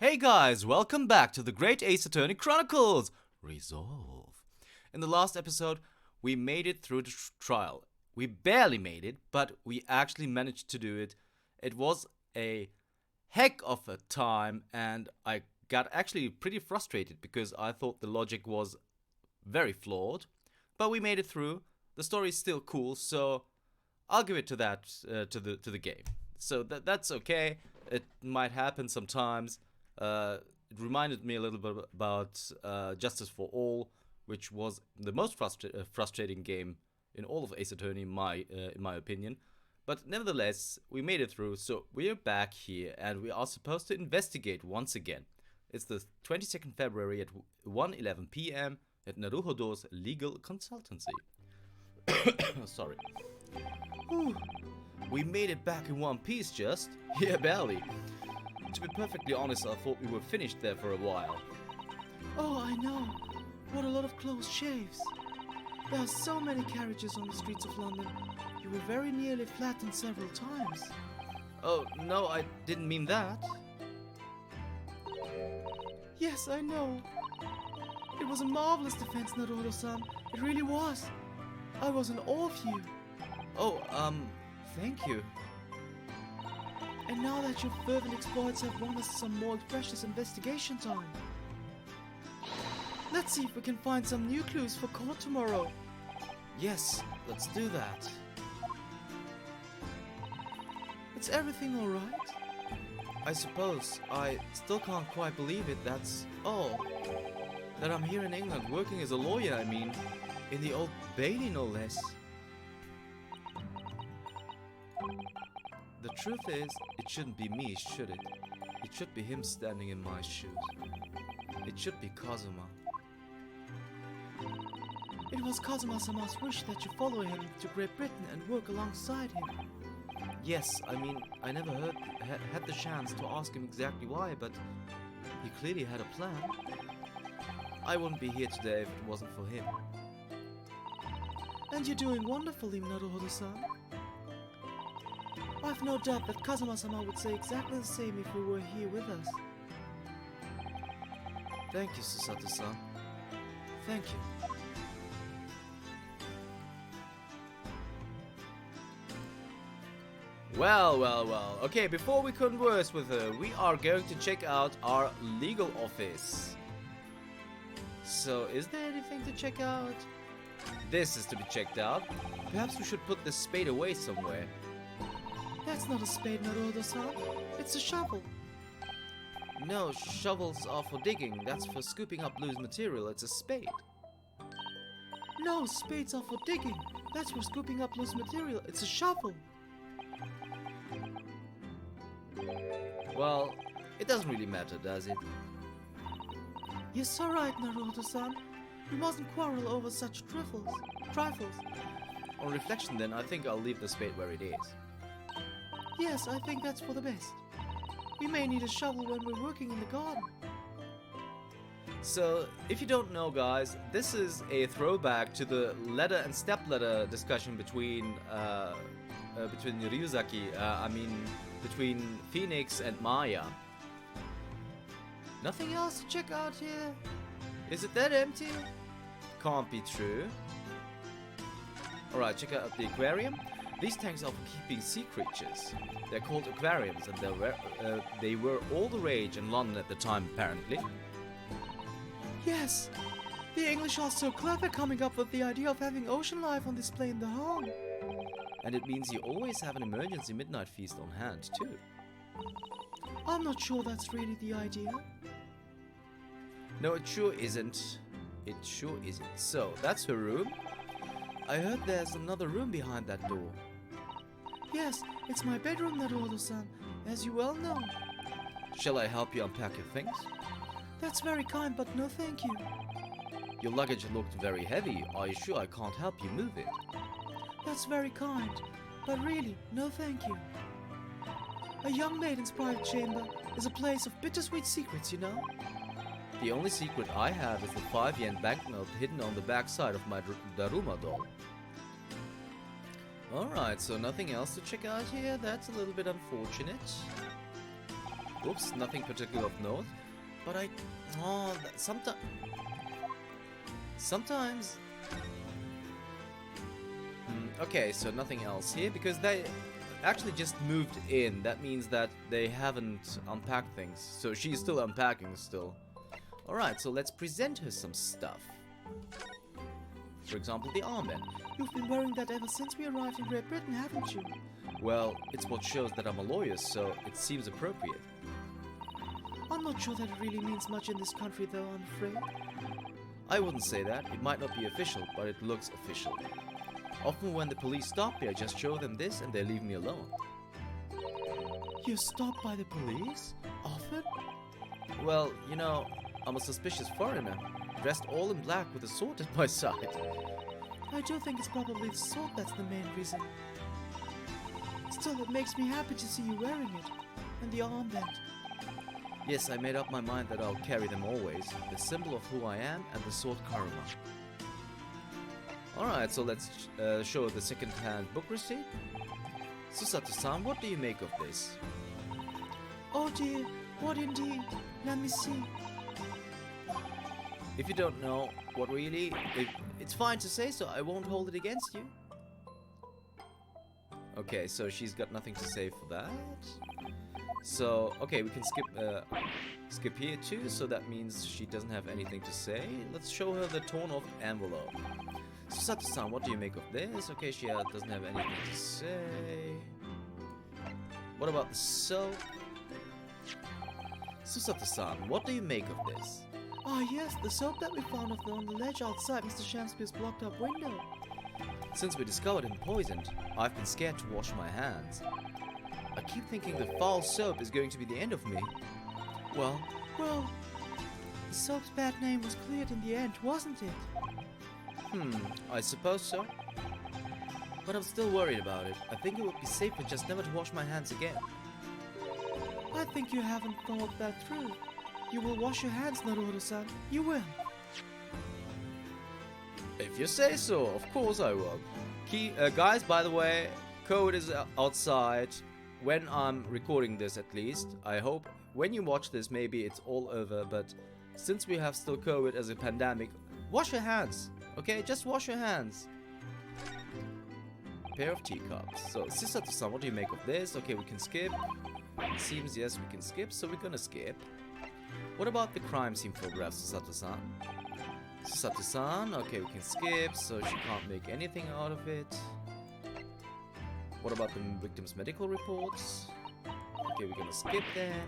Hey guys, welcome back to the Great Ace Attorney Chronicles! Resolve. In the last episode, we made it through the trial. We barely made it, but we actually managed to do it. It was a heck of a time, and I got actually pretty frustrated because I thought the logic was very flawed. But we made it through. The story is still cool, so I'll give it to that to the game. So that's okay. It might happen sometimes. It reminded me a little bit about Justice for All, which was the most frustrating game in all of Ace Attorney, in my opinion. But nevertheless, we made it through, so we're back here, and we are supposed to investigate once again. It's the 22nd February at 1:11 p.m. at Naruhodo's legal consultancy. Sorry. Whew. We made it back in one piece, just. Yeah, barely. To be perfectly honest, I thought we were finished there for a while. Oh, I know. What a lot of close shaves. There are so many carriages on the streets of London. You were very nearly flattened several times. Oh, no, I didn't mean that. Yes, I know. It was a marvelous defense, Naruto-san. It really was. I was in awe of you. Oh, thank you. And now that your fervent exploits have won us some more precious investigation time, let's see if we can find some new clues for court tomorrow. Yes, let's do that. Is everything alright? I suppose. I still can't quite believe it, that's all. That I'm here in England working as a lawyer, I mean. In the Old Bailey, no less. The truth is, it shouldn't be me, should it? It should be him standing in my shoes. It should be Kazuma. It was Kazuma-sama's wish that you follow him to Great Britain and work alongside him. Yes, I mean, I never had the chance to ask him exactly why, but he clearly had a plan. I wouldn't be here today if it wasn't for him. And you're doing wonderfully, Naruhodo-san. I've no doubt that Kazuma-sama would say exactly the same if we were here with us. Thank you, Susato-san. Thank you. Well. Okay, before we converse with her, we are going to check out our legal office. So, is there anything to check out? This is to be checked out. Perhaps we should put this spade away somewhere. That's not a spade, Naruhodo-san. It's a shovel. No, shovels are for digging. That's for scooping up loose material. It's a spade. No, spades are for digging. That's for scooping up loose material. It's a shovel. Well, it doesn't really matter, does it? You're so right, Naruto-san. We mustn't quarrel over such trifles. On reflection then, I think I'll leave the spade where it is. Yes, I think that's for the best. We may need a shovel when we're working in the garden. So, if you don't know, guys, this is a throwback to the ladder and stepladder discussion between Ryuzaki, between Phoenix and Maya. Nothing else to check out here? Is it that empty? Can't be true. Alright, check out the aquarium. These tanks are for keeping sea creatures. They're called aquariums, and they were all the rage in London at the time, apparently. Yes, the English are so clever coming up with the idea of having ocean life on display in the home. And it means you always have an emergency midnight feast on hand, too. I'm not sure that's really the idea. No, it sure isn't. It sure isn't. So, that's her room. I heard there's another room behind that door. Yes, it's my bedroom, Naruto-san, as you well know. Shall I help you unpack your things? That's very kind, but no thank you. Your luggage looked very heavy. Are you sure I can't help you move it? That's very kind, but really, no thank you. A young maiden's private chamber is a place of bittersweet secrets, you know? The only secret I have is the 5 yen banknote hidden on the back side of my Daruma doll. Alright, so nothing else to check out here? That's a little bit unfortunate. Oops, nothing particular of note. But sometimes... Okay, so nothing else here, because they actually just moved in. That means that they haven't unpacked things. So she's still unpacking still. Alright, so let's present her some stuff. For example, the armband. You've been wearing that ever since we arrived in Great Britain, haven't you? Well, it's what shows that I'm a lawyer, so it seems appropriate. I'm not sure that it really means much in this country, though, I'm afraid. I wouldn't say that. It might not be official, but it looks official. Often when the police stop me, I just show them this and they leave me alone. You're stopped by the police? Often? Well, you know, I'm a suspicious foreigner, dressed all in black with a sword at my side. I do think it's probably the sword that's the main reason. Still, it makes me happy to see you wearing it. And the armband. Yes, I made up my mind that I'll carry them always. The symbol of who I am and the sword karma. Alright, so let's show the second-hand book receipt. Susato-san, what do you make of this? Oh dear, what indeed? Let me see. If you don't know what really, it's fine to say so, I won't hold it against you. Okay, so she's got nothing to say for that. So, okay, we can skip here too, so that means she doesn't have anything to say. Let's show her the torn off envelope. Susato-san, what do you make of this? Okay, she doesn't have anything to say. What about the soap? Susato-san, what do you make of this? Ah yes, the soap that we found on the ledge outside Mr. Shamspeare's blocked up window. Since we discovered him poisoned, I've been scared to wash my hands. I keep thinking the foul soap is going to be the end of me. Well, the soap's bad name was cleared in the end, wasn't it? I suppose so. But I'm still worried about it. I think it would be safer just never to wash my hands again. I think you haven't thought that through. You will wash your hands, Naruto-san. You will. If you say so, of course I will. Guys, by the way, code is outside. When I'm recording this, at least. I hope when you watch this, maybe it's all over. But since we have still COVID as a pandemic, wash your hands. Okay, just wash your hands. Pair of teacups. So, Susato-san, what do you make of this? Okay, we can skip. It seems yes, we can skip, so we're gonna skip. What about the crime scene photograph, Susato-san? Susato-san, okay, we can skip, so she can't make anything out of it. What about the victim's medical reports? Okay, we're gonna skip then.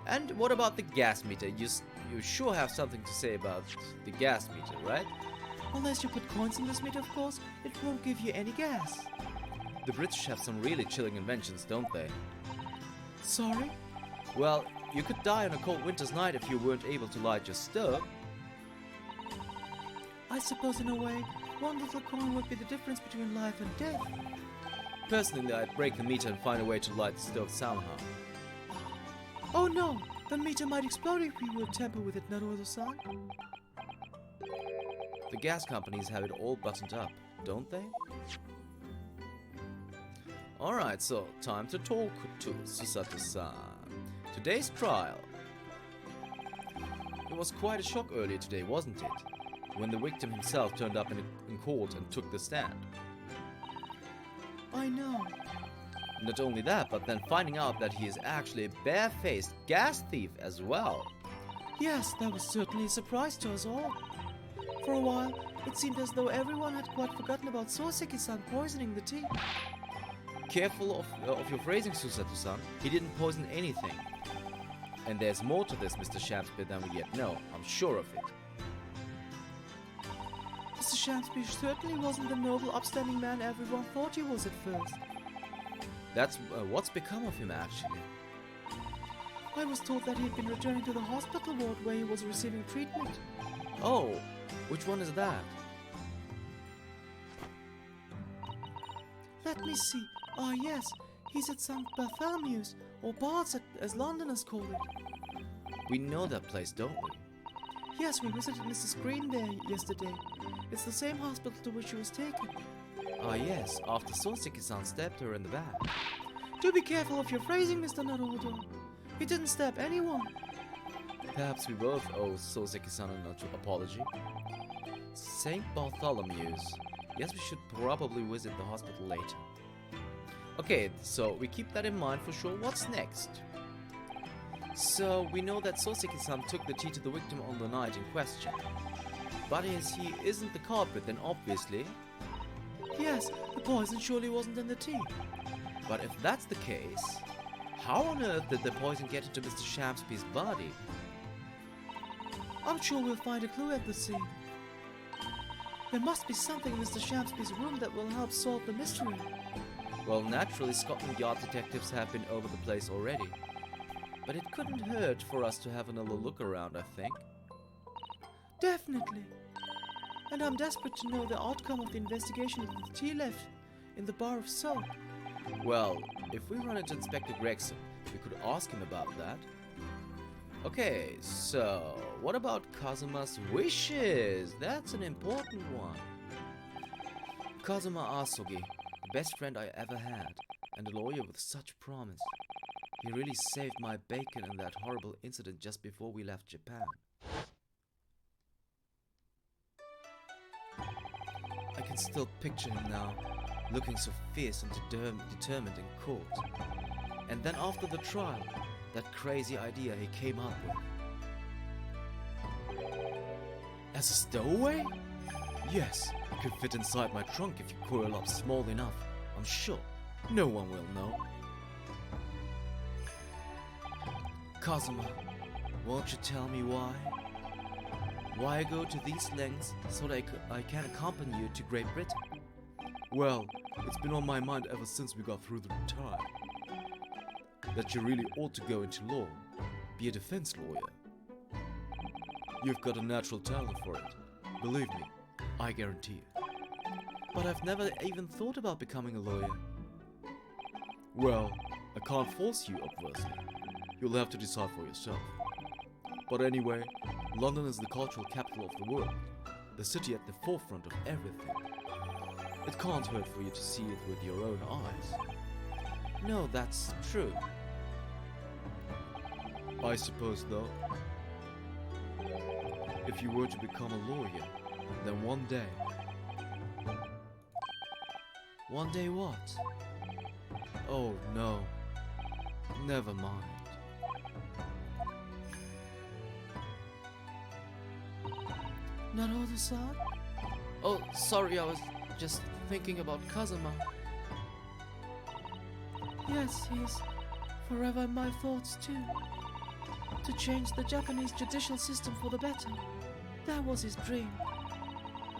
And what about the gas meter? You sure have something to say about the gas meter, right? Unless you put coins in this meter, of course, it won't give you any gas. The British have some really chilling inventions, don't they? Sorry? Well, you could die on a cold winter's night if you weren't able to light your stove. I suppose in a way, one little coin would be the difference between life and death. Personally, I'd break the meter and find a way to light the stove somehow. Oh no! The meter might explode if we would tamper with it, Naruto-san. The gas companies have it all buttoned up, don't they? Alright, so time to talk to Susato-san. Today's trial. It was quite a shock earlier today, wasn't it? When the victim himself turned up in court and took the stand. I know. Not only that, but then finding out that he is actually a bare-faced gas thief as well. Yes, that was certainly a surprise to us all. For a while, it seemed as though everyone had quite forgotten about Soseki-san poisoning the tea. Careful of your phrasing, Susato-san. He didn't poison anything. And there's more to this, Mr. Shamspeare, than we yet know. I'm sure of it. Mr. Shamspeare certainly wasn't the noble, upstanding man everyone thought he was at first. That's what's become of him, actually. I was told that he had been returning to the hospital ward where he was receiving treatment. Oh, which one is that? Let me see. Ah, yes. He's at St. Bartholomew's, or Bart's as Londoners call it. We know that place, don't we? Yes, we visited Mrs. Green there yesterday. It's the same hospital to which she was taken. Ah, yes, after Soseki-san stabbed her in the back. Do be careful of your phrasing, Mr. Naruto. He didn't stab anyone. Perhaps we both owe Soseki-san an apology. St. Bartholomew's. Yes, we should probably visit the hospital later. Okay, so we keep that in mind for sure. What's next? So we know that Soseki-san took the tea to the victim on the night in question. But as he isn't the culprit, then obviously... Yes, the poison surely wasn't in the tea. But if that's the case, how on earth did the poison get into Mr. Shamsby's body? I'm sure we'll find a clue at the scene. There must be something in Mr. Shamsby's room that will help solve the mystery. Well, naturally, Scotland Yard detectives have been over the place already. But it couldn't hurt for us to have another look around, I think. Definitely. And I'm desperate to know the outcome of the investigation into the tea left in the bar of soap. Well, if we run into Inspector Gregson, we could ask him about that. Okay, so what about Kazuma's wishes? That's an important one. Kazuma Asogi, the best friend I ever had, and a lawyer with such promise. He really saved my bacon in that horrible incident just before we left Japan. I can still picture him now, looking so fierce and determined in court. And then after the trial, that crazy idea he came up with. As a stowaway? Yes, it could fit inside my trunk if you coil up small enough. I'm sure no one will know. Kazuma, won't you tell me why? Why go to these lengths so that I can accompany you to Great Britain? Well, it's been on my mind ever since we got through the trial. That you really ought to go into law, be a defense lawyer. You've got a natural talent for it, believe me, I guarantee it. But I've never even thought about becoming a lawyer. Well, I can't force you, obviously. You'll have to decide for yourself. But anyway, London is the cultural capital of the world, the city at the forefront of everything. It can't hurt for you to see it with your own eyes. No, that's true. I suppose, though, if you were to become a lawyer, then one day... One day what? Oh, no. Never mind. Naruto-san? Oh, sorry, I was just thinking about Kazuma. Yes, he's forever in my thoughts too. To change the Japanese judicial system for the better. That was his dream.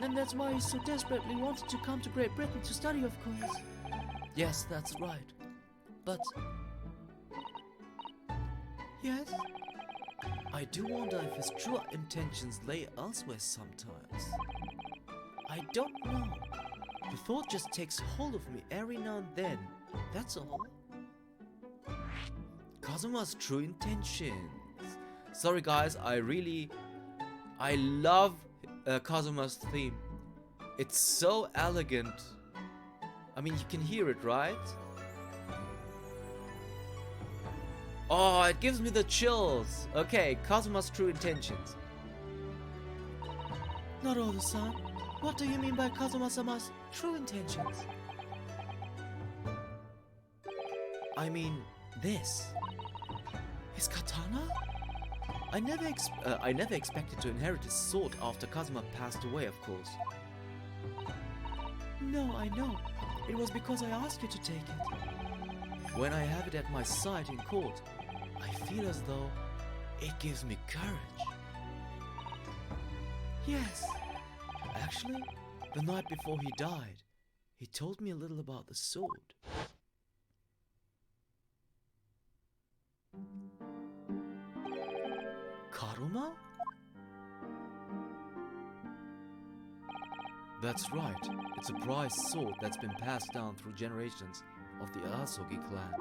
And that's why he so desperately wanted to come to Great Britain to study, of course. Yes, that's right. But Yes? I do wonder if his true intentions lay elsewhere sometimes. I don't know. The thought just takes hold of me every now and then. That's all. Kazuma's true intentions. Sorry guys, I love Kazuma's theme. It's so elegant. I mean, you can hear it, right? Oh, it gives me the chills. Okay, Kazuma's true intentions. Naruto-san, what do you mean by Kazuma-sama's true intentions? I mean, this. His katana? I never expected to inherit his sword after Kazuma passed away, of course. No, I know. It was because I asked you to take it. When I have it at my side in court, I feel as though it gives me courage. Yes. Actually, the night before he died, he told me a little about the sword. Karuma? That's right. It's a prized sword that's been passed down through generations of the Asogi clan.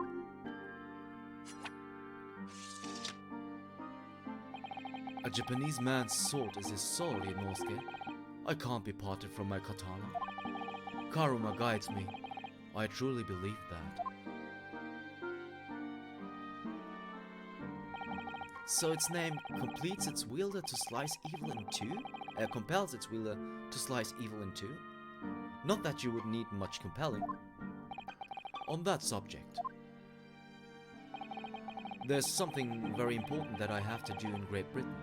A Japanese man's sword is his soul, Inosuke. I can't be parted from my katana. Karuma guides me. I truly believe that. So its name completes its wielder to slice evil in two? Compels its wielder to slice evil in two? Not that you would need much compelling. On that subject, there's something very important that I have to do in Great Britain.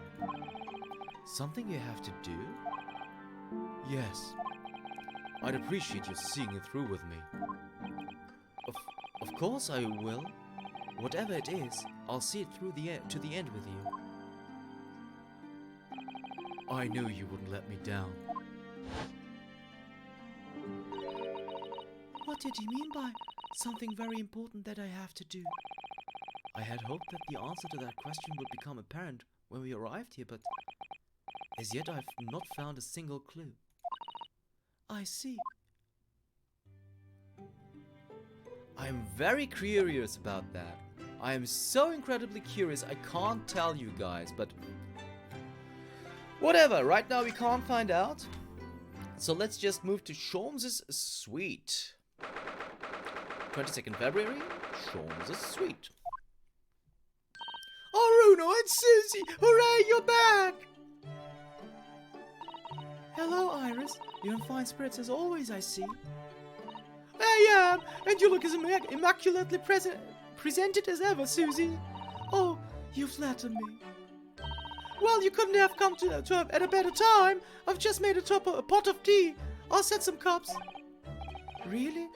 Something you have to do? Yes. I'd appreciate you seeing it through with me. Of course I will. Whatever it is, I'll see it through to the end with you. I knew you wouldn't let me down. What did he mean by something very important that I have to do? I had hoped that the answer to that question would become apparent when we arrived here, but as yet I've not found a single clue. I see. I'm very curious about that. I am so incredibly curious, I can't tell you guys, but whatever, right now we can't find out. So let's just move to Sholmes' suite. 22nd February, Sholmes' suite. Oh, Runo and Susie! Hooray, you're back! Hello, Iris. You're in fine spirits as always, I see. I am, and you look as immaculately presented as ever, Susie. Oh, you flatter me. Well, you couldn't have come to at a better time. I've just made a pot of tea. I'll set some cups. Really?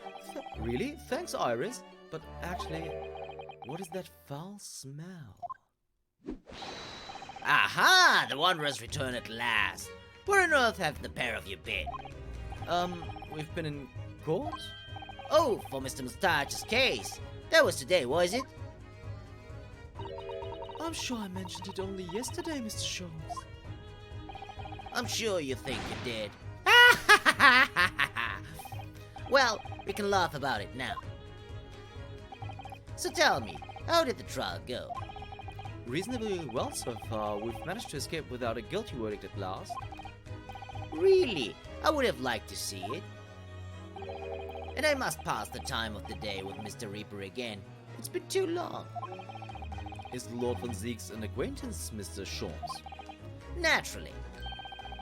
Really? Thanks, Iris. But actually, what is that foul smell? Aha! The Wanderers return at last. Where on earth have the pair of you been? We've been in court? Oh, for Mr. Mustache's case. That was today, was it? I'm sure I mentioned it only yesterday, Mr. Sholmes. I'm sure you think you did. Well, we can laugh about it now. So tell me, how did the trial go? Reasonably well so far. We've managed to escape without a guilty verdict at last. Really? I would have liked to see it. And I must pass the time of the day with Mr. Reaper again. It's been too long. Is Lord Von Zieg's an acquaintance, Mr. Sholmes? Naturally.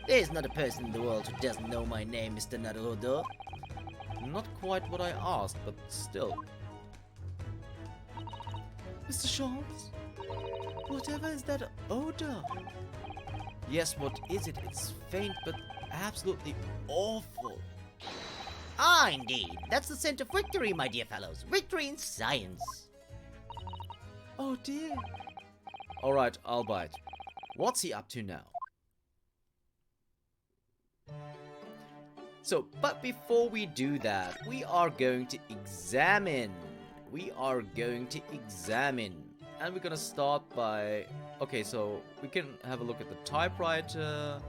There's not a person in the world who doesn't know my name, Mr. Naruhodo. Not quite what I asked, but still. Mr. Sholmes? Whatever is that odor? Yes, what is it? It's faint, but absolutely awful. Ah, indeed. That's the scent of victory, my dear fellows. Victory in science. Oh dear. Alright, I'll bite. What's he up to now? So, but before we do that, we are going to examine. And we're gonna start by... Okay, so we can have a look at the typewriter.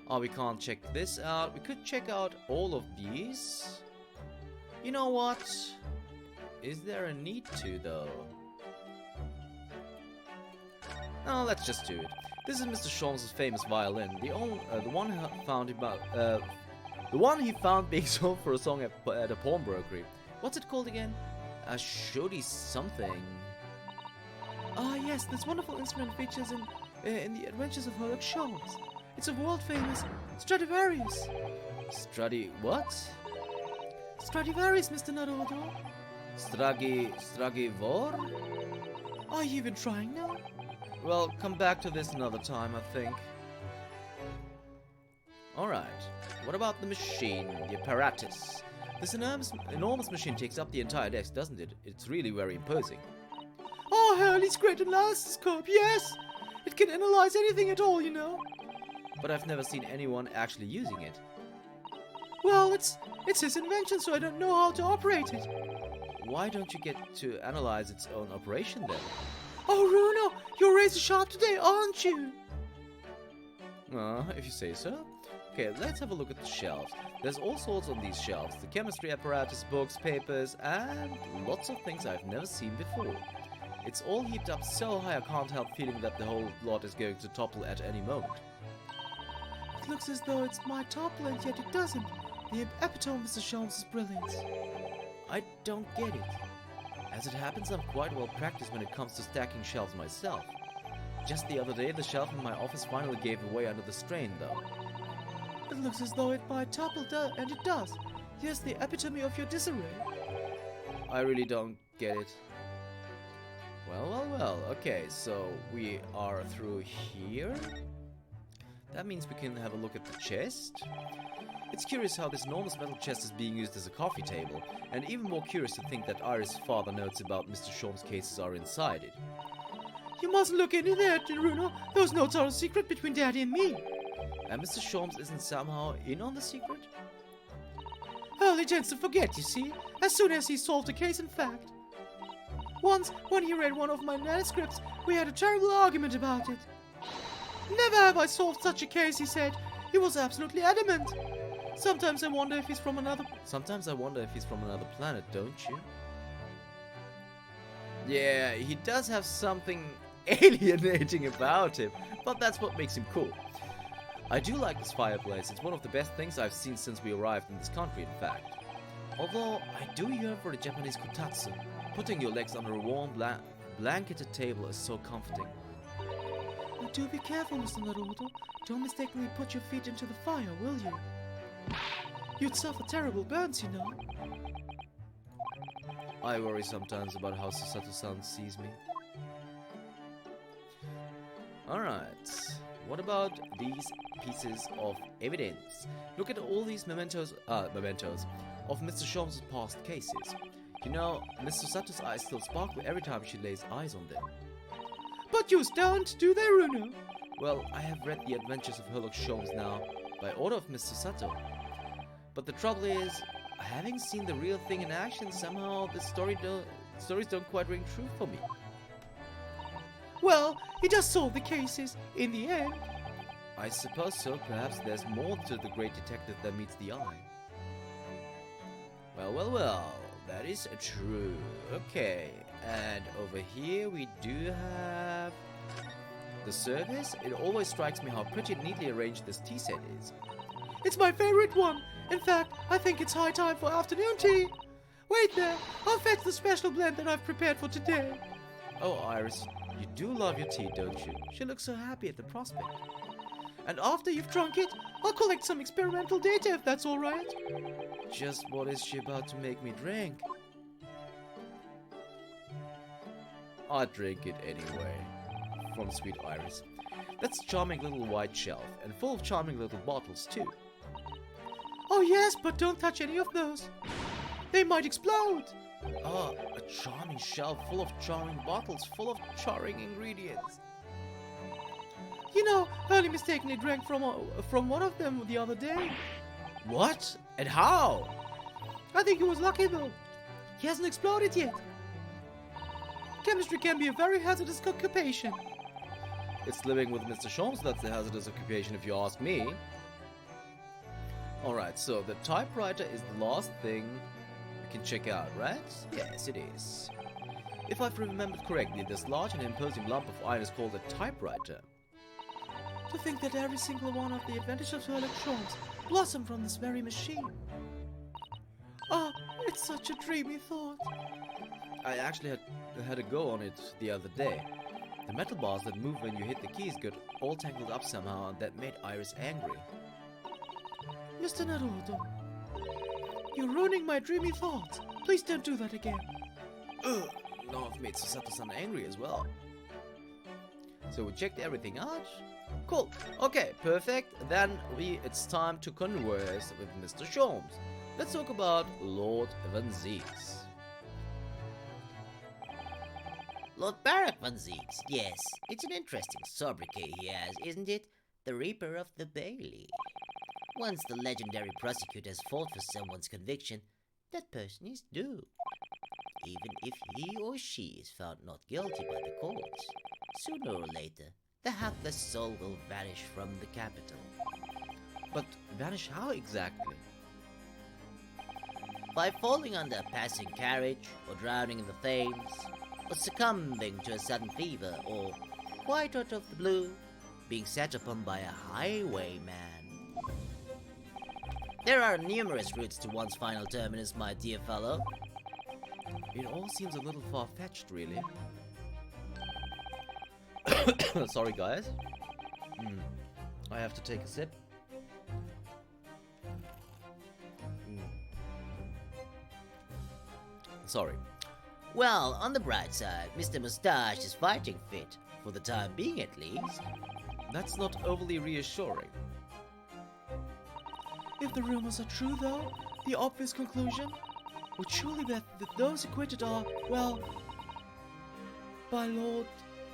Oh, we can't check this out. We could check out all of these. You know what? Is there a need to, though? No, let's just do it. This is Mr. Sholmes' famous violin. The one he found being sold for a song at a pawnbrokery. What's it called again? A shoddy something. Ah, yes, this wonderful instrument features in the Adventures of Sherlock Sholmes. It's a world-famous Stradivarius. What? Stradivarius, Mr. Naruhodo. Stragivor? Are you even trying now? Well, come back to this another time, I think. Alright, what about the machine, the apparatus? This enormous machine takes up the entire desk, doesn't it? It's really very imposing. Oh, Hurley's great analysis-scope, yes! It can analyze anything at all, you know. But I've never seen anyone actually using it. Well, it's his invention, so I don't know how to operate it. Why don't you get to analyze its own operation then? Oh, Runo, you're razor sharp today, aren't you? If you say so. Okay, let's have a look at the shelves. There's all sorts on these shelves. The chemistry apparatus, books, papers, and lots of things I've never seen before. It's all heaped up so high I can't help feeling that the whole lot is going to topple at any moment. It looks as though it's might topple, and yet it doesn't. The epitome of Mr. Sholmes' brilliance. I don't get it. As it happens, I'm quite well practiced when it comes to stacking shelves myself. Just the other day, the shelf in my office finally gave way under the strain, though. It looks as though it might topple, and it does. Here's the epitome of your disarray. I really don't get it. Well. Okay, so we are through here. That means we can have a look at the chest. It's curious how this enormous metal chest is being used as a coffee table, and even more curious to think that Iris' father notes about Mr. Sholmes' cases are inside it. You mustn't look into that, Runo. Those notes are a secret between Daddy and me. And Mr. Sholmes isn't somehow in on the secret? Early tends to forget, you see, as soon as he solved a case in fact. Once, when he read one of my manuscripts, we had a terrible argument about it. Never have I solved such a case, he said. He was absolutely adamant. Sometimes I wonder if he's from another planet, don't you? Yeah, he does have something alienating about him, but that's what makes him cool. I do like this fireplace. It's one of the best things I've seen since we arrived in this country, in fact. Although, I do yearn for the Japanese kotatsu. Putting your legs under a warm, blanketed table is so comforting. Oh, do be careful, Mr. Naruto. Don't mistakenly put your feet into the fire, will you? You'd suffer terrible burns, you know. I worry sometimes about how Susato-san sees me. Alright, what about these pieces of evidence? Look at all these mementos of Mr. Sholmes' past cases. You know, Miss Susato's eyes still sparkle every time she lays eyes on them. But yours don't, do they, Runo? Well, I have read The Adventures of Herlock Sholmes now, by order of Miss Susato. But the trouble is, having seen the real thing in action, somehow the stories don't quite ring true for me. Well, he just solved the cases, in the end. I suppose so. Perhaps there's more to the great detective than meets the eye. Well. That is true. Okay, and over here we do have the service. It always strikes me how pretty and neatly arranged this tea set is. It's my favorite one. In fact, I think it's high time for afternoon tea. Wait there, I'll fetch the special blend that I've prepared for today. Oh, Iris, you do love your tea, don't you? She looks so happy at the prospect. And after you've drunk it, I'll collect some experimental data if that's all right. Just what is she about to make me drink? I'll drink it anyway. From Sweet Iris. That's a charming little white shelf, and full of charming little bottles too. Oh yes, but don't touch any of those. They might explode. Ah, a charming shelf full of charming bottles, full of charming ingredients. You know, I only mistakenly drank from one of them the other day. What? And how? I think he was lucky though. He hasn't exploded yet. Chemistry can be a very hazardous occupation. It's living with Mr. Sholmes that's a hazardous occupation if you ask me. Alright, so the typewriter is the last thing we can check out, right? Yes, it is. If I've remembered correctly, this large and imposing lump of iron is called a typewriter. To think that every single one of the adventures of Herlock Sholmes blossomed from this very machine. Ah, it's such a dreamy thought. I actually had a go on it the other day. The metal bars that move when you hit the keys got all tangled up somehow, and that made Iris angry. Mr. Naruto, you're ruining my dreamy thoughts. Please don't do that again. Ugh, now I've made Susato-san angry as well. So we checked everything out. Cool. Okay, perfect. Then it's time to converse with Mr. Sholmes. Let's talk about Lord Van Zieks. Lord Barak Van Zieks, yes. It's an interesting sobriquet he has, isn't it? The Reaper of the Bailey. Once the legendary prosecutor has fought for someone's conviction, that person is doomed. Even if he or she is found not guilty by the courts, sooner or later, the hapless soul will vanish from the capital. But vanish how exactly? By falling under a passing carriage, or drowning in the Thames, or succumbing to a sudden fever, or, quite out of the blue, being set upon by a highwayman. There are numerous routes to one's final terminus, my dear fellow. It all seems a little far-fetched, really. Sorry, guys. I have to take a sip. Sorry. Well, on the bright side, Mr. Mustache is fighting fit, for the time being at least. That's not overly reassuring. If the rumors are true, though, the obvious conclusion would surely be that those acquitted are, well, by Lord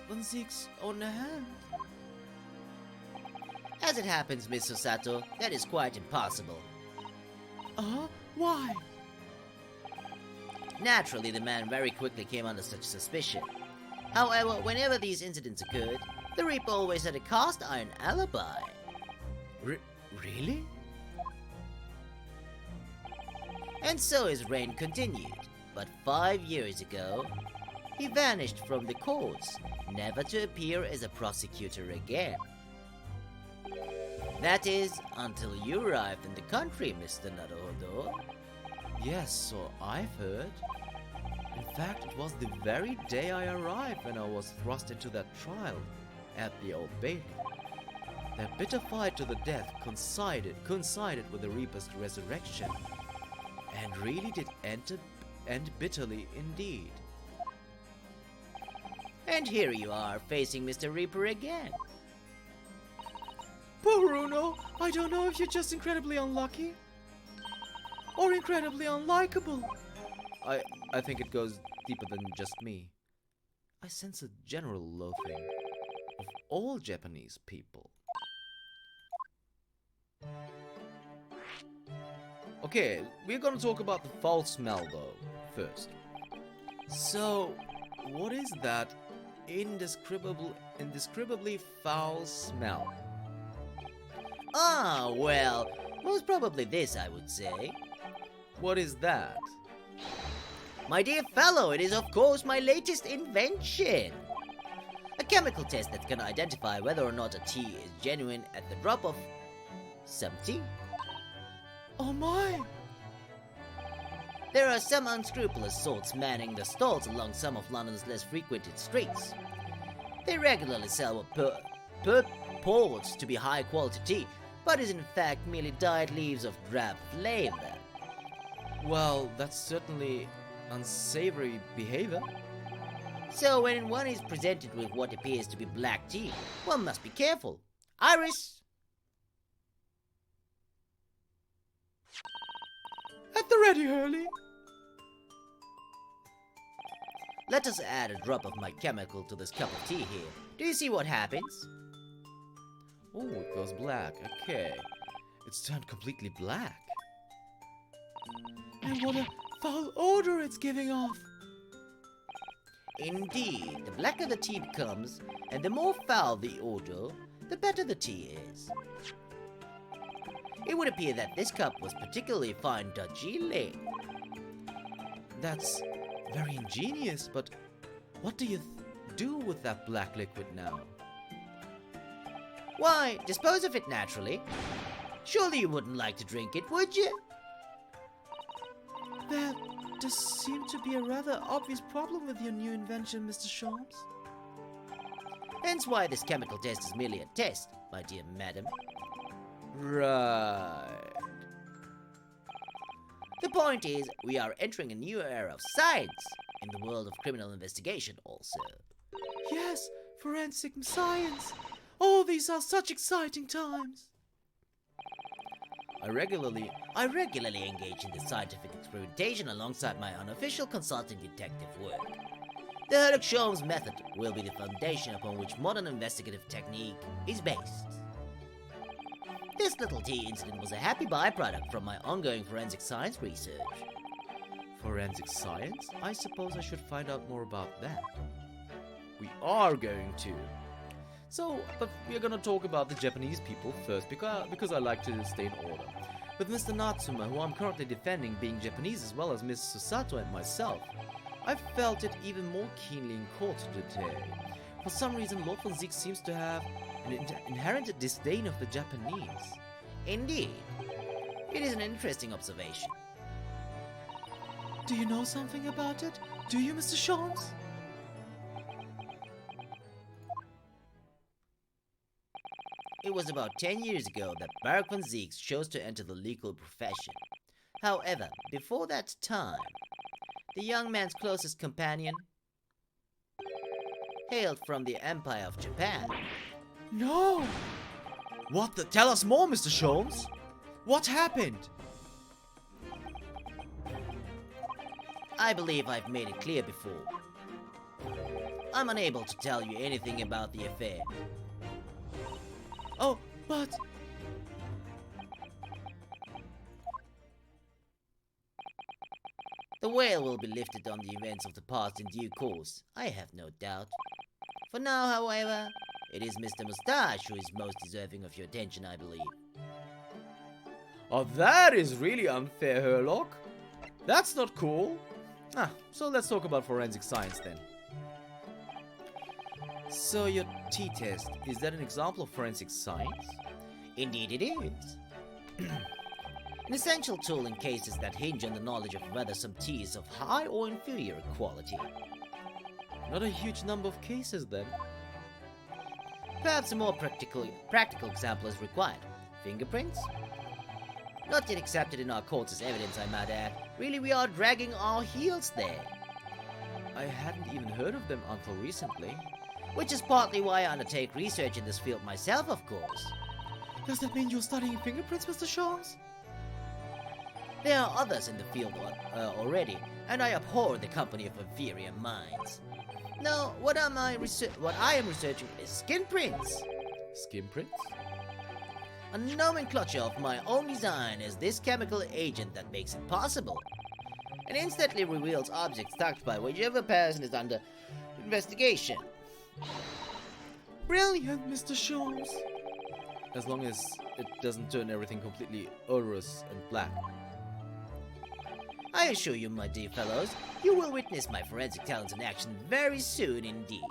Van Ziek's own hand. As it happens, Miss Susato, that is quite impossible. Why? Naturally, the man very quickly came under such suspicion. However, whenever these incidents occurred, the Reaper always had a cast-iron alibi. Really? And so his reign continued. But 5 years ago, he vanished from the courts, never to appear as a prosecutor again. That is, until you arrived in the country, Mr. Naruhodo. Yes, so I've heard. In fact, it was the very day I arrived when I was thrust into that trial at the Old Bailey. That bitter fight to the death coincided with the Reaper's resurrection, and really did end bitterly indeed. And here you are, facing Mr. Reaper again. Poor Bruno, I don't know if you're just incredibly unlucky or incredibly unlikable. I think it goes deeper than just me. I sense a general loathing of all Japanese people. Okay, we're gonna talk about the foul smell though, first. So, what is that indescribably foul smell? Ah, well, most probably this, I would say. What is that? My dear fellow, it is of course my latest invention. A chemical test that can identify whether or not a tea is genuine at the drop of some tea. Oh my! There are some unscrupulous sorts manning the stalls along some of London's less frequented streets. They regularly sell what purports to be high-quality tea, but is in fact merely dyed leaves of drab flavor. Well, that's certainly unsavory behavior. So when one is presented with what appears to be black tea, one must be careful. Iris! At the ready, Hurley. Let us add a drop of my chemical to this cup of tea here. Do you see what happens? Oh, it goes black. Okay. It's turned completely black. And what a foul odor it's giving off. Indeed, the blacker the tea becomes, and the more foul the odor, the better the tea is. It would appear that this cup was particularly fine Darjeeling. That's very ingenious, but what do you do with that black liquid now? Why, dispose of it naturally. Surely you wouldn't like to drink it, would you? There does seem to be a rather obvious problem with your new invention, Mr. Sholmes. Hence why this chemical test is merely a test, my dear madam. Right. The point is, we are entering a new era of science, in the world of criminal investigation also. Yes, forensic science. Oh, these are such exciting times. I regularly engage in this scientific experimentation alongside my unofficial consulting detective work. The Herlock Sholmes method will be the foundation upon which modern investigative technique is based. This little tea incident was a happy byproduct from my ongoing forensic science research. Forensic science? I suppose I should find out more about that. We are going to. So, but we're gonna talk about the Japanese people first because I like to stay in order. With Mr. Natsuma, who I'm currently defending, being Japanese as well as Miss Susato and myself, I felt it even more keenly in court today. For some reason, Lord Van Ziek seems to have an inherent disdain of the Japanese. Indeed. It is an interesting observation. Do you know something about it? Do you, Mr. Sholmes? It was about 10 years ago that Barak van Zieks chose to enter the legal profession. However, before that time, the young man's closest companion hailed from the Empire of Japan. No! What the? Tell us more, Mr. Sholmes! What happened? I believe I've made it clear before. I'm unable to tell you anything about the affair. Oh, but... The veil will be lifted on the events of the past in due course, I have no doubt. For now, however, it is Mr. Moustache who is most deserving of your attention, I believe. Oh, that is really unfair, Herlock. That's not cool. So let's talk about forensic science then. So your T-test, is that an example of forensic science? Indeed it is. An essential tool in cases that hinge on the knowledge of whether some tea is of high or inferior quality. Not a huge number of cases then. Perhaps a more practical example is required. Fingerprints? Not yet accepted in our courts as evidence, I might add. Really, we are dragging our heels there. I hadn't even heard of them until recently. Which is partly why I undertake research in this field myself, of course. Does that mean you're studying fingerprints, Mr. Sholmes? There are others in the field already, and I abhor the company of inferior minds. No, what I am researching is skin prints. Skin prints? A nomenclature of my own design is this chemical agent that makes it possible. It instantly reveals objects touched by whichever person is under investigation. Brilliant, Mr. Sholmes. As long as it doesn't turn everything completely odorous and black. I assure you, my dear fellows, you will witness my forensic talents in action very soon indeed.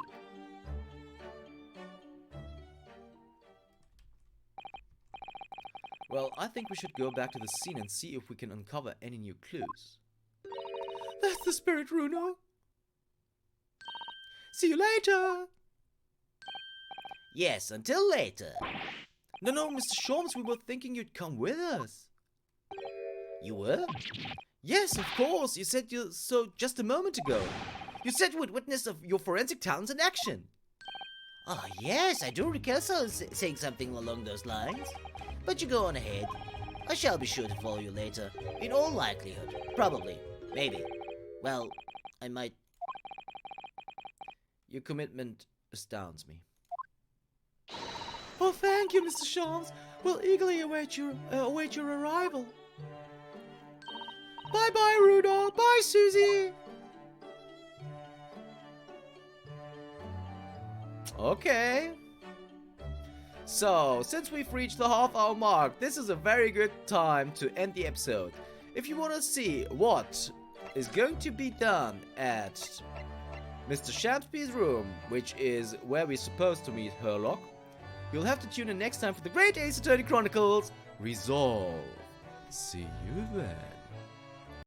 Well, I think we should go back to the scene and see if we can uncover any new clues. That's the spirit, Runo. See you later. Yes, until later. No, Mr. Sholmes, we were thinking you'd come with us. You were? Yes, of course. You said so just a moment ago. You said you would witness of your forensic talents in action. Ah, yes, I do recall saying something along those lines. But you go on ahead. I shall be sure to follow you later. In all likelihood. Probably. Maybe. Well, I might. Your commitment astounds me. Well, thank you, Mr. Sholmes. We'll eagerly await your arrival. Bye-bye, Rudolph. Bye, Susie. Okay. So, since we've reached the half-hour mark, this is a very good time to end the episode. If you want to see what is going to be done at Mr. Shamsby's room, which is where we're supposed to meet Herlock, you'll have to tune in next time for the Great Ace Attorney Chronicles Resolve. See you then.